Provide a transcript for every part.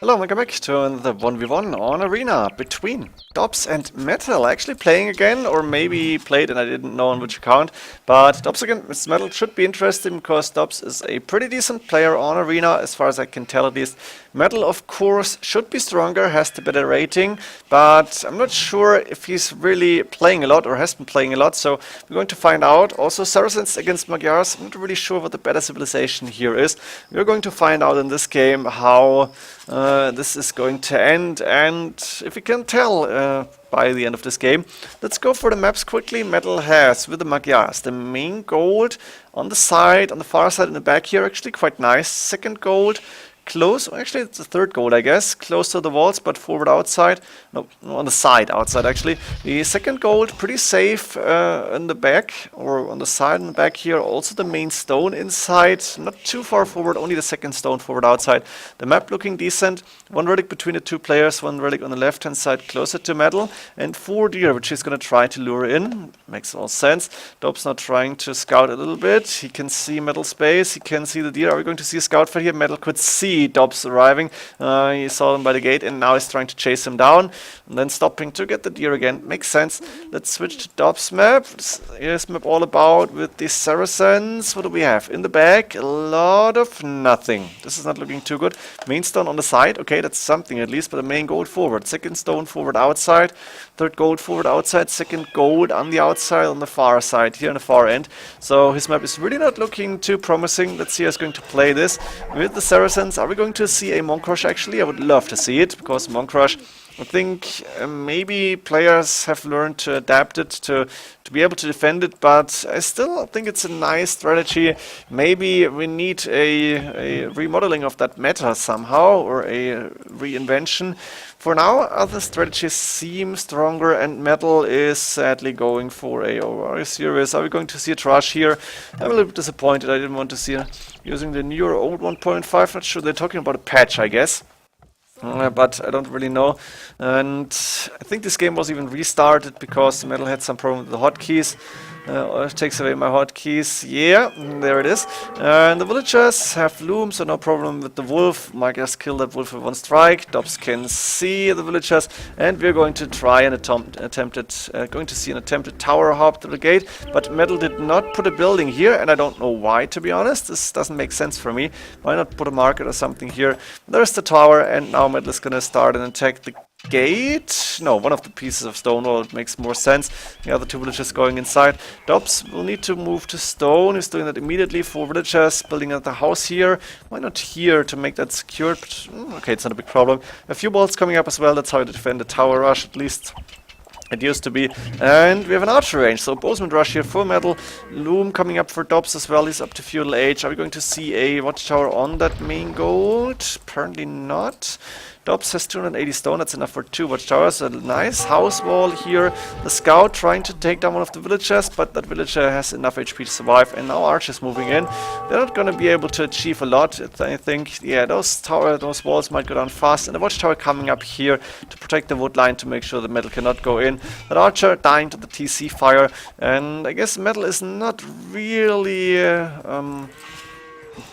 Hello, welcome back to the 1v1 on Arena between Dobbs and Metal. Actually playing again, or maybe played and I didn't know on which account. But Dobbs against Metal should be interesting because Dobbs is a pretty decent player on Arena, as far as I can tell at least. Metal, of course, should be stronger, has the better rating, but I'm not sure if he's really playing a lot or has been playing a lot, so we're going to find out. Also, Saracens against Magyars, I'm not really sure what the better civilization here is. We're going to find out in this game how this is going to end, and if we can tell by the end of this game. Let's go for the maps quickly. Metal has, with the Magyars, the main gold on the side, on the far side in the back here, actually quite nice. Second gold, close, actually it's the third goal I guess, close to the walls but forward outside, no, on the side outside actually. The second gold pretty safe in the back, or on the side in the back here. Also the main stone inside, not too far forward, only the second stone forward outside. The map looking decent, one relic between the two players, one relic on the left hand side closer to Metal, and 4 deer which he's going to try to lure in. Makes all sense. Dobbs not trying to scout a little bit, he can see Metal space, he can see the deer. Are we going to see a scout for here? Metal could see Dobbs arriving. He saw him by the gate and now he's trying to chase him down and then stopping to get the deer again. Makes sense. Let's switch to Dobbs map. Here's map all about with the Saracens. What do we have? In the back, a lot of nothing. This is not looking too good. Main stone on the side. Okay, that's something at least, but the main gold forward. Second stone forward outside. Third gold forward outside. Second gold on the outside on the far side, here on the far end. So his map is really not looking too promising. Let's see how he's going to play this with the Saracens. Are we going to see a Monk Rush actually? I would love to see it, because Monk Rush, I think maybe players have learned to adapt it, to be able to defend it, but I still think it's a nice strategy. Maybe we need a remodeling of that meta somehow, or a reinvention. For now, other strategies seem stronger, and Metal is sadly going for a... Oh, are you serious? Are we going to see a trash here? I'm a little bit disappointed. I didn't want to see using the new or old 1.5. Not sure. They're talking about a patch, I guess. But I don't really know, and I think this game was even restarted because Metal had some problem with the hotkeys. It takes away my hotkeys. Yeah, there it is. And the villagers have loom, so no problem with the wolf. Magyars killed that wolf with one strike. Dobbs can see the villagers, and we're going to try an attempted tower hop to the gate. But Metal did not put a building here, and I don't know why, to be honest. This doesn't make sense for me. Why not put a market or something here? There's the tower, and now Metal is gonna start and attack the gate. No, one of the pieces of stone wall. It makes more sense. The other two villagers going inside. Dobbs will need to move to stone. He's doing that immediately. 4 villagers building at the house here. Why not here to make that secured? But, okay, it's not a big problem. A few balls coming up as well. That's how you defend the tower rush, at least it used to be. And we have an archer range, so bozeman rush here for Metal. Loom coming up for Dobbs as well. He's up to feudal age. Are we going to see a watchtower on that main gold? Apparently not. Dobbs has 280 stone, that's enough for 2 watchtowers. A nice house wall here. The scout trying to take down one of the villagers, but that villager has enough HP to survive. And now archers moving in. They're not going to be able to achieve a lot, I think. Yeah, those walls might go down fast. And the watchtower coming up here to protect the wood line to make sure the Metal cannot go in. That archer dying to the TC fire. And I guess Metal is not really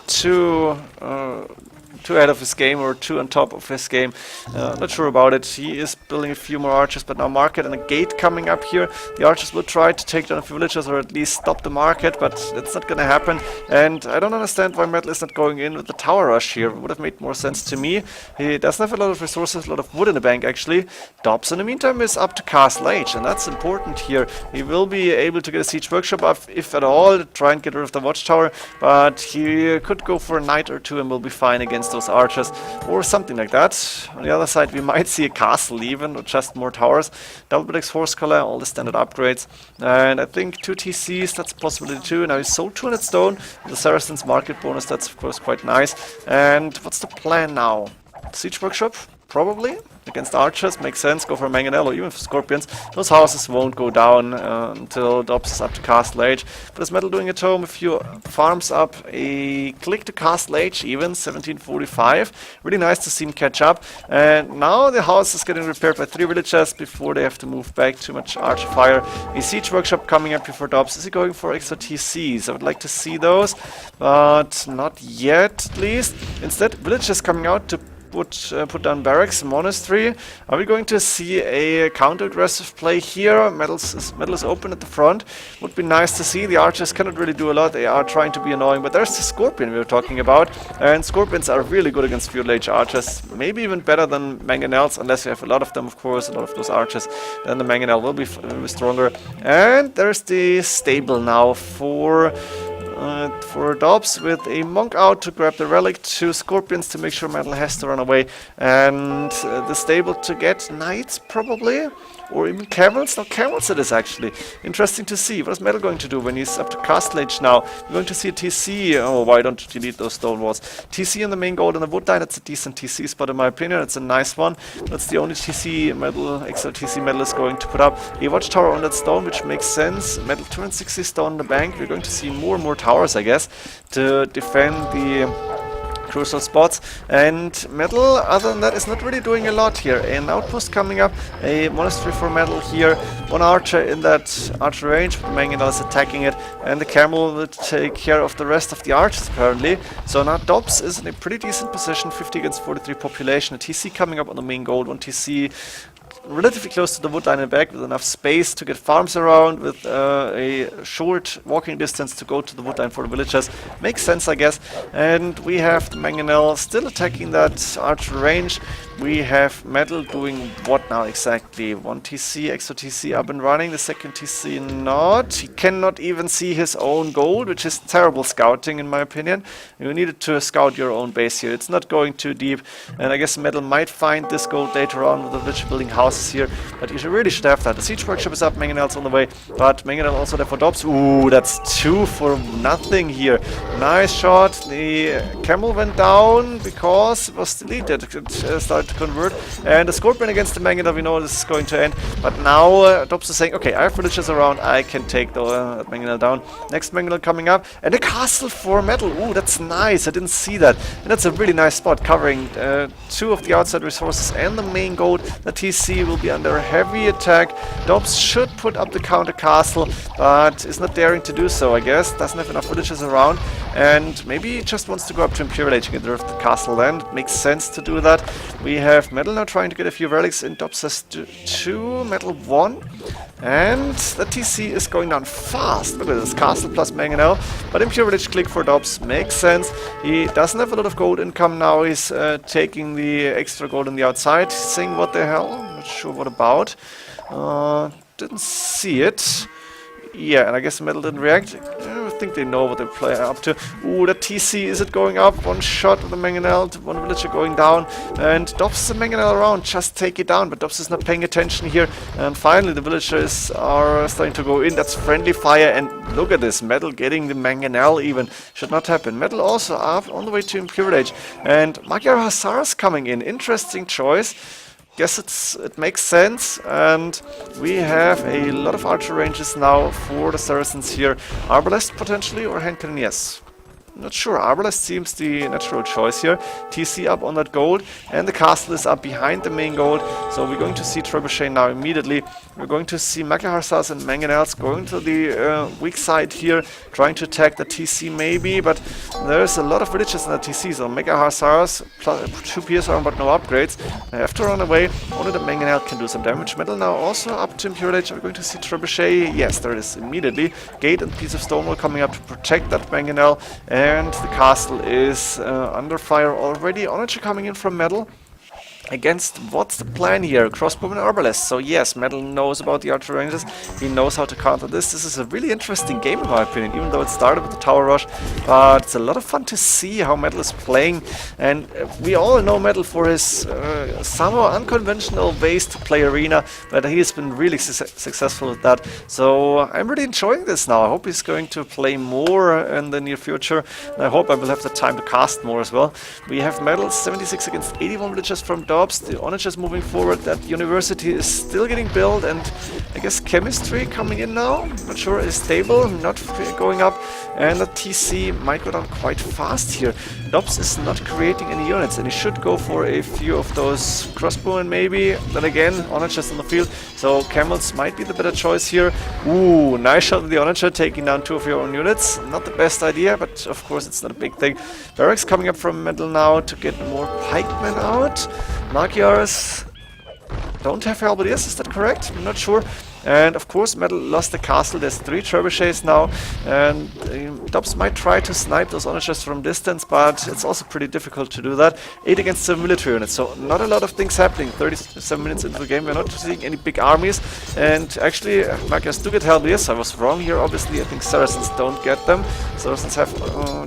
too ahead of his game, or too on top of his game. Not sure about it. He is building a few more archers, but now market and a gate coming up here. The archers will try to take down a few villagers, or at least stop the market, but that's not going to happen. And I don't understand why Metal is not going in with the tower rush here. It would have made more sense to me. He doesn't have a lot of resources, a lot of wood in the bank actually. Dobbs in the meantime is up to Castle Age, and that's important here. He will be able to get a siege workshop up, if at all, try and get rid of the watchtower, but he could go for a knight or two and will be fine against those archers, or something like that. On the other side, we might see a castle even, or just more towers. Double X horse collar, all the standard upgrades, and I think 2 TCs, that's a possibility too. Now he's sold 200 stone, the Saracens market bonus, that's of course quite nice. And what's the plan now? Siege workshop? Probably. Against archers, makes sense, go for Mangonel or even for Scorpions. Those houses won't go down until Dobbs is up to Castle Age. But is Metal doing at home? A few farms up, a click to Castle Age even, 1745. Really nice to see him catch up. And now the house is getting repaired by 3 villagers before they have to move back. Too much archer fire. A siege workshop coming up before Dobbs. Is he going for extra TCs? I would like to see those, but not yet at least. Instead, villagers coming out to would put down barracks, monastery. Are we going to see a counter-aggressive play here? Metal is open at the front. Would be nice to see. The archers cannot really do a lot. They are trying to be annoying, but there's the scorpion we were talking about, and scorpions are really good against feudal age archers. Maybe even better than mangonels, unless you have a lot of them, of course, a lot of those archers. Then the mangonel will be stronger. And there's the stable now for Dobbs, with a monk out to grab the relic, 2 scorpions to make sure Metal has to run away, and the stable to get knights probably, or even camels. No, camels it is actually. Interesting to see. What is Metal going to do when he's up to castle age now? We're going to see a TC. Oh, why don't you delete those stone walls? TC in the main gold and the wood line. That's a decent TC spot in my opinion. It's a nice one. That's the only TC Metal, extra TC Metal is going to put up. A watchtower on that stone, which makes sense. Metal 260 stone in the bank. We're going to see more and more towers, I guess, to defend the crucial spots, and Metal, other than that, is not really doing a lot here. An outpost coming up, a monastery for Metal here, 1 archer in that archer range, but Mangonel is attacking it, and the camel will take care of the rest of the archers apparently. So now Dobbs is in a pretty decent position, 50 against 43 population, a TC coming up on the main gold, 1 TC relatively close to the wood line and back, with enough space to get farms around, with a short walking distance to go to the wood line for the villagers. Makes sense, I guess. And we have the Mangonel still attacking that archer range. We have Metal doing what now exactly? 1 TC, extra TC up and running, the second TC not. He cannot even see his own gold, which is terrible scouting in my opinion. You needed to scout your own base here. It's not going too deep, and I guess Metal might find this gold later on with the village building houses here, but you really should have that. The siege workshop is up, Mangonel's on the way, but Mangonel also there for Dobbs. Ooh, that's 2 for nothing here. Nice shot. The camel went down because it was deleted. It started to convert, and the scorpion against the Mangonel, we know this is going to end, but now Dobbs is saying, okay, I have villagers around, I can take the Mangonel down. Next Mangonel coming up, and a castle for Metal. Ooh, that's nice, I didn't see that, and that's a really nice spot, covering 2 of the outside resources and the main gold. The TC will be under heavy attack. Dobbs should put up the counter castle, but is not daring to do so, I guess. Doesn't have enough villagers around, and maybe just wants to go up to Imperial Age and get rid of the castle then. It makes sense to do that. We have Metal now trying to get a few relics in. Dobbs has 2, Metal 1, and the TC is going down fast. Look at this, castle plus Mangonel, but Imperial Age click for Dobbs makes sense. He doesn't have a lot of gold income now. He's taking the extra gold on the outside. He's saying, what the hell? I'm not sure what about. Didn't see it. Yeah, and I guess Metal didn't react. I think they know what they're up to. Ooh, the TC, is it going up? 1 shot with the Mangonel, 1 villager going down, and Dobbs is the Mangonel around, just take it down, but Dobbs is not paying attention here, and finally the villagers are starting to go in. That's friendly fire, and look at this, Metal getting the Mangonel even. Should not happen. Metal also up on the way to Imperial Age, and Magyars coming in. Interesting choice. Guess it makes sense, and we have a lot of archer ranges now for the Saracens here. Arbalest potentially, or hand cannon? Yes. Not sure. Arbalest seems the natural choice here. TC up on that gold, and the castle is up behind the main gold. So we're going to see Trebuchet now immediately. We're going to see Magyars and Mangonels going to the weak side here, trying to attack the TC maybe, but there's a lot of villages in the TC, so Magyars plus 2 PS armor but no upgrades. They have to run away. Only the Mangonel can do some damage. Metal now also up to Imperial Age. Are we going to see Trebuchet? Yes, there is immediately. Gate and piece of stone wall coming up to protect that Mangonel. And the castle is under fire already. Onager coming in from Metal. Against, what's the plan here? Crossbow and arbalest. So yes, Metal knows about the archer ranges. He knows how to counter this. This is a really interesting game in my opinion, even though it started with the tower rush. But it's a lot of fun to see how Metal is playing. And we all know Metal for his somehow unconventional ways to play Arena, but he has been really successful with that. So I'm really enjoying this now. I hope he's going to play more in the near future. And I hope I will have the time to cast more as well. We have Metal 76 against 81 villagers from Dobbs. The Onager is moving forward. That university is still getting built, and I guess chemistry coming in now. Not sure is stable, not going up, and the TC might go down quite fast here. Dobbs is not creating any units, and he should go for a few of those crossbowmen maybe. Then again, Onagers on the field, so camels might be the better choice here. Ooh, nice shot with the Onager, taking down 2 of your own units. Not the best idea, but of course it's not a big thing. Barracks coming up from middle now to get more pikemen out. Magyars don't have halberdiers, is that correct? I'm not sure. And of course, Metal lost the castle. There's 3 trebuchets now, and Dobbs might try to snipe those onagers from distance, but it's also pretty difficult to do that. 8 against 7 military units, so not a lot of things happening. 37 minutes into the game, we're not seeing any big armies, and actually, Magyars do get halberdiers. I was wrong here, obviously. I think Saracens don't get them. Saracens have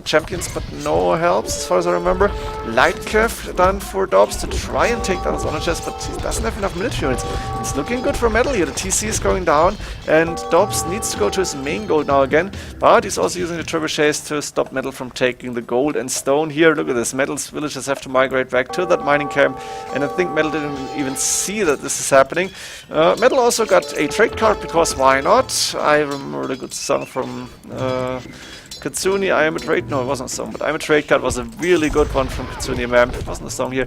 champions, but no helps, as far as I remember. Light Cav done for Dobbs to try and take down his onagers, but he doesn't have enough military units. It's looking good for Metal here. The TC is going down, and Dobbs needs to go to his main goal now again, but he's also using the trebuchets to stop Metal from taking the gold and stone here. Look at this, Metal's villagers have to migrate back to that mining camp, and I think Metal didn't even see that this is happening. Metal also got a trade card, because why not? I remember the good song from Katsuni, I am a trade. No, it wasn't a song, but I am a trade card was a really good one from Katsuni Map. It wasn't a song here.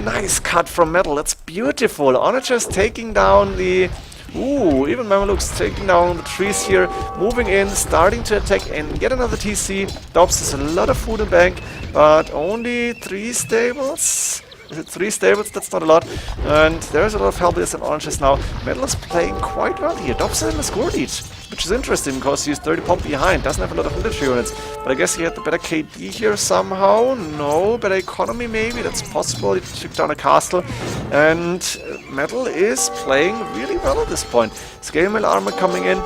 Nice cut from Metal. That's beautiful. Onagers taking down the. Ooh, even Mamelukes taking down the trees here, moving in, starting to attack, and get another TC. Dobbs has a lot of food in bank, but only 3 stables. Is it 3 stables? That's not a lot. And there's a lot of halberdiers and onagers now. Metal is playing quite well here. Dobbs is in the score lead, which is interesting because he's 30 pump behind. Doesn't have a lot of military units. But I guess he had the better KD here somehow. No, better economy maybe. That's possible. He took down a castle. And Metal is playing really well at this point. Scale mill armor coming in.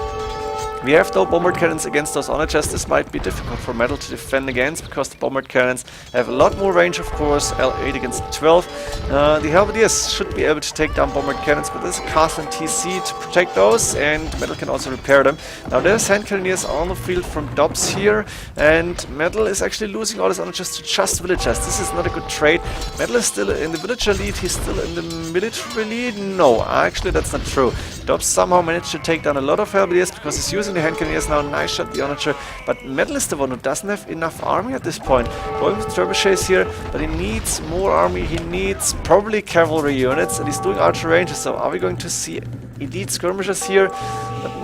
We have though bombard cannons against those onagers. This might be difficult for Metal to defend against, because the bombard cannons have a lot more range, of course. L8 against 12. The halberdiers should be able to take down bombard cannons, but there's a castle and TC to protect those, and Metal can also repair them. Now there's hand cannoneers on the field from Dobbs here, and Metal is actually losing all his onagers to just villagers. This is not a good trade. Metal is still in the villager lead. He's still in the military lead. No, actually that's not true. Dobbs somehow managed to take down a lot of halberdiers because he's using the hand cannoneers now. Nice shot the onager, but Metal is the one who doesn't have enough army at this point. Going with trebuchets here, but he needs more army. He needs probably cavalry units, and he's doing archer ranges. So are we going to see elite skirmishers here?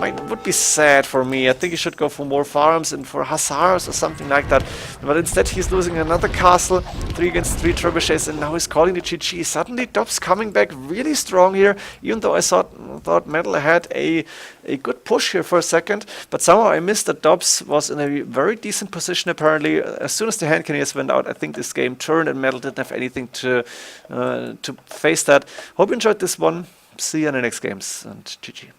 That would be sad for me. I think he should go for more farms and for hussars or something like that. But instead he's losing another castle, 3 against 3 trebuchets, and now he's calling the GG. Suddenly Dobbs coming back really strong here, even though I thought Metal had a good push here for a second, but somehow I missed that Dobbs was in a very decent position apparently. As soon as the hand cannoneers went out, I think this game turned and Metal didn't have anything to face that. Hope you enjoyed this one. See you in the next games, and GG.